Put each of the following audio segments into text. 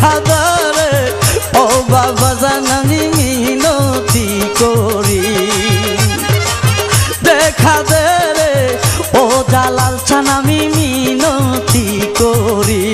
দেখা দরে ও বাবা জান আমি মিনতি করি দেখা দরে ও জালাল চান আমি মিনতি করি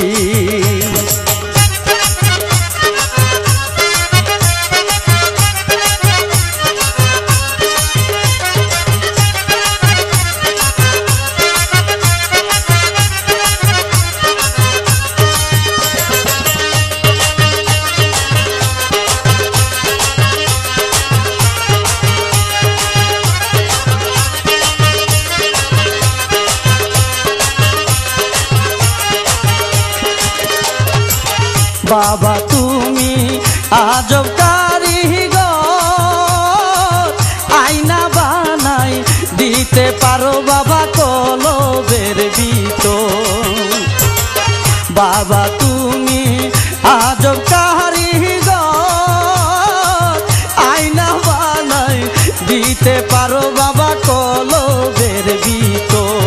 বাবা তুমি আজব কারিগর আয়না বানাই দিতে পারো বাবা কলবের ভিতর বাবা তুমি আজব কারিগর আয়না বানাই দিতে পারো বাবা কলবের ভিতর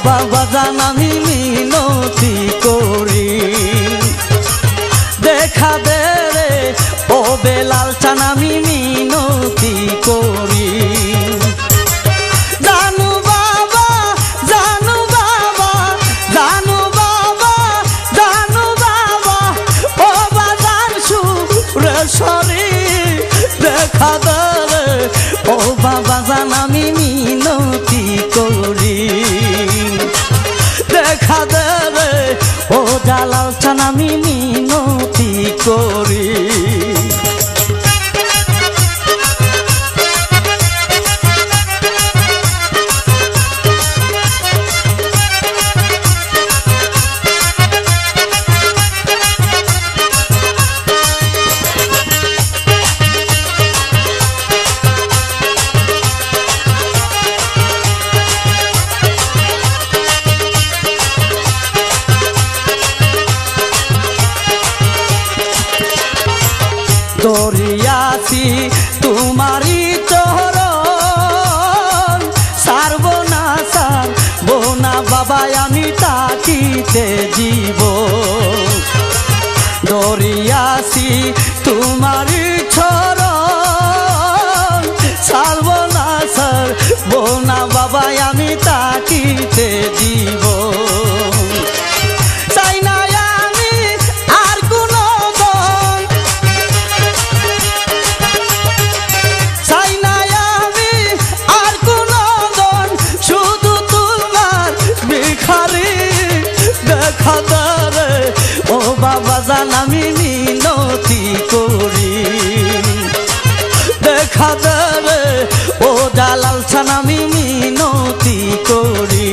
বাবা জান আমি মিনতি করি দেখা দে রে ও বেলাল চান আমি মিনতি করি জানু বাবা জানু বাবা জানু বাবা জানু বাবা ও বাজান সুরেশ্বরী দেখা দে রে ও বাবা জান আমি মিনতি করি দেখা দেবে ও জালাল চান আমি মিনতি করি দরিয়াছি তোমারি চরণ সারব না সারবো না বাবা আমি তাকিতে জীব দরিয়াছি তোমারি চরণ সারব না সারবো না বাবা আমি তাকিতে জীব ও বাবা জান আমি মিনতি করি দেখা দেবে ও জালাল চান আমি মিনতি করি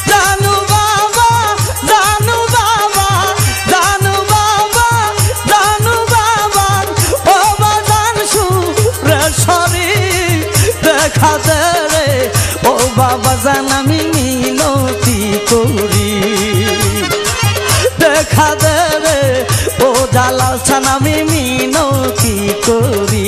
জানু বাবা জানু বাবা জানু বাবা জানু বাবা ও বাজান সুরেশ্বরী দেখা দেবে ও বাবা জান আমি মিনতি করি দেখা দেবে ও জালাল চান আমি মিনতি করি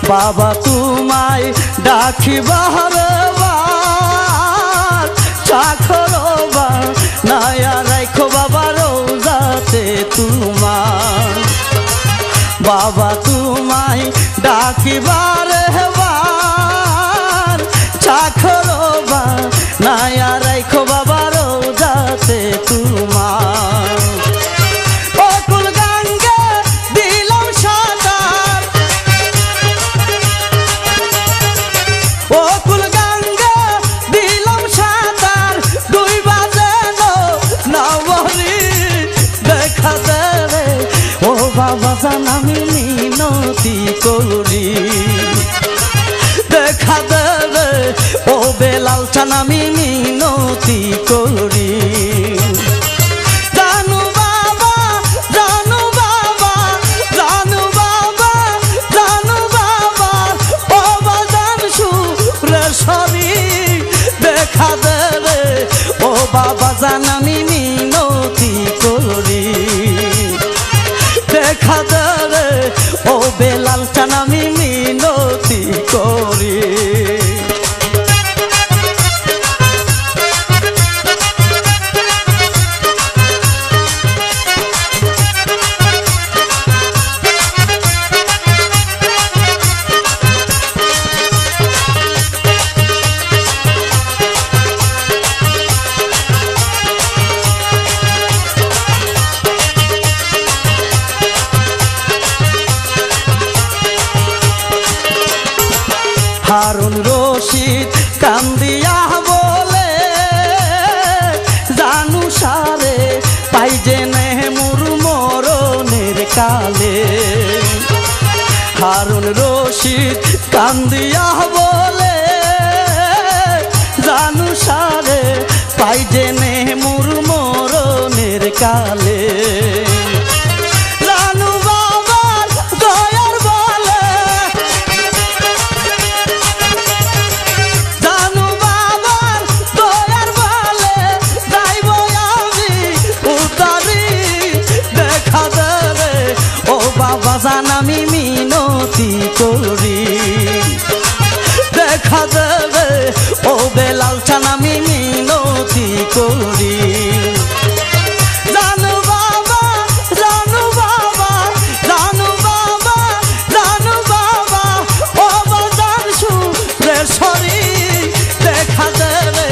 বাবা তোমায় ডাকি বারবার চাখরবা নায়া রাখো বাবা রোজাতে তোমার বাবা তোমায় ডাকি বারবার চাখরবা নায়া রাখো বাবা রোজাতে তোমার ও কুল গঙ্গা দিলাম সাঁতার ডুইবা যেন বেলাল চান আমি মিনতি করি। জানু বাবা জানু বাবা জানু বাবা জানু বাবা ও বাজান সুরেশ্বরী দেখা দে রে ও বাবা জান আমি মিনতি করি। দেখা দে রে ও বেলাল চান আমি মিনতি করি। হারুন রশিদ কান্দিয়া বলে জানু সারে পাই জেনে মোর মরণের কালে। হারুন রশিদ কান্দিয়া বলে জানু সারে পাই জেনে মোর মরণের কালে। বাজান আমি মিনতি করি। দেখা দেবে ও বেলাল চান আমি মিনতি করি। জানু বাবা জানু বাবা জানু বাবা জানু বাবা ও বাজান সুরেশ্বরী দেখা দেবে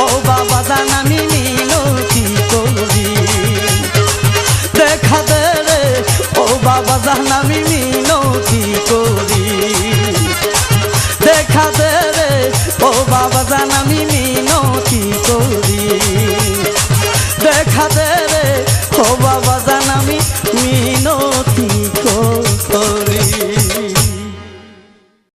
ও বাবা জান আমি মিনতি করি। দেখা দেবে ও বাবা জান আমি মিনতি করি। দেখা দে রে ও বাবা জান আমি